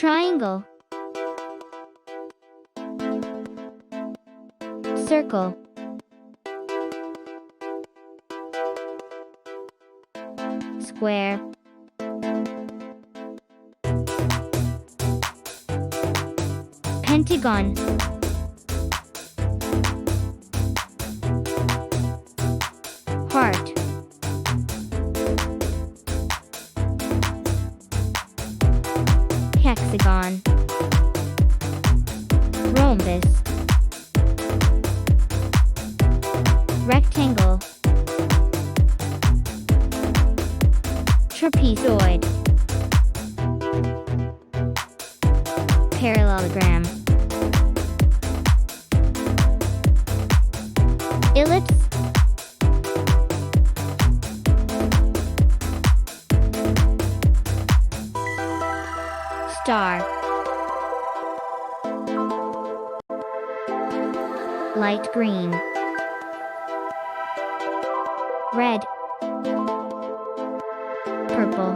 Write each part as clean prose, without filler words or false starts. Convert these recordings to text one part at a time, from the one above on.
triangle, circle, square, pentagon, heart, hexagon, rhombus, rectangle, trapezoid, parallelogram, ellipse, star, light green, red, purple,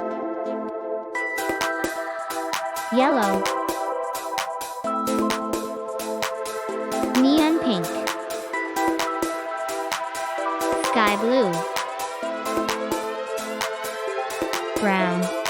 yellow, neon pink, sky blue, brown.